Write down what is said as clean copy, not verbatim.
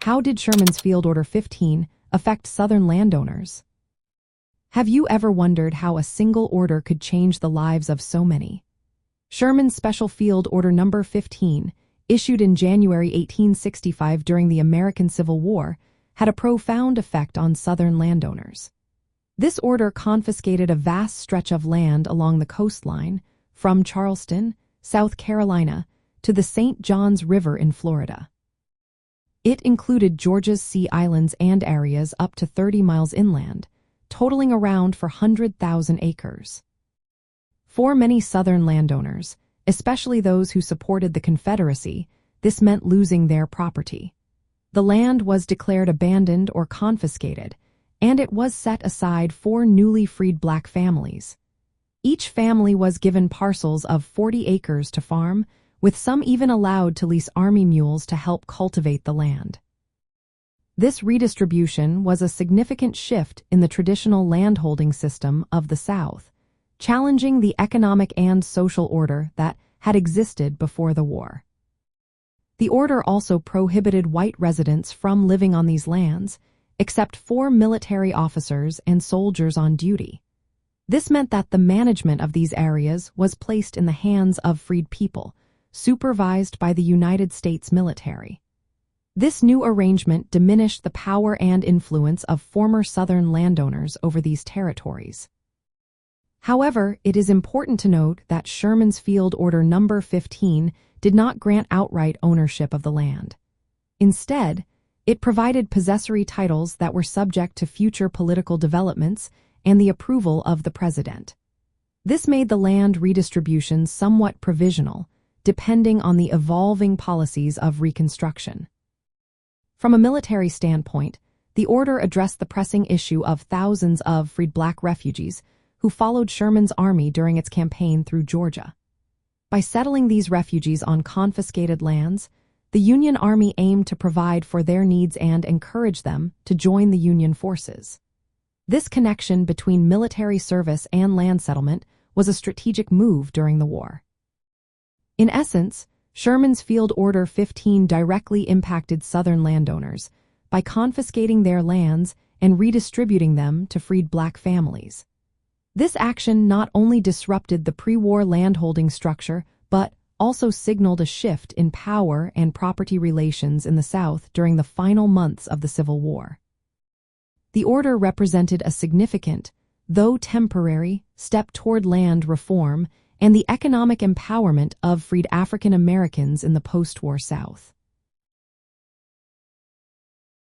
How did Sherman's Field Order 15 affect Southern landowners? Have you ever wondered how a single order could change the lives of so many? Sherman's Special Field Order Number 15, issued in January 1865 during the American Civil War, had a profound effect on Southern landowners. This order confiscated a vast stretch of land along the coastline, from Charleston, South Carolina, to the St. Johns River in Florida. It included Georgia's Sea Islands and areas up to 30 miles inland, totaling around 400,000 acres. For many Southern landowners, especially those who supported the Confederacy, this meant losing their property. The land was declared abandoned or confiscated, and it was set aside for newly freed black families. Each family was given parcels of 40 acres to farm, with some even allowed to lease army mules to help cultivate the land. This redistribution was a significant shift in the traditional landholding system of the South, challenging the economic and social order that had existed before the war. The order also prohibited white residents from living on these lands, except for military officers and soldiers on duty. This meant that the management of these areas was placed in the hands of freed people, supervised by the United States military. This new arrangement diminished the power and influence of former Southern landowners over these territories. However, it is important to note that Sherman's Field Order Number 15 did not grant outright ownership of the land. Instead, it provided possessory titles that were subject to future political developments and the approval of the president. This made the land redistribution somewhat provisional, depending on the evolving policies of Reconstruction. From a military standpoint, the order addressed the pressing issue of thousands of freed black refugees who followed Sherman's army during its campaign through Georgia. By settling these refugees on confiscated lands, the Union Army aimed to provide for their needs and encourage them to join the Union forces. This connection between military service and land settlement was a strategic move during the war. In essence, Sherman's Field Order 15 directly impacted Southern landowners by confiscating their lands and redistributing them to freed black families. This action not only disrupted the pre-war landholding structure, but also signaled a shift in power and property relations in the South during the final months of the Civil War. The order represented a significant, though temporary, step toward land reform and the economic empowerment of freed African Americans in the post-war South.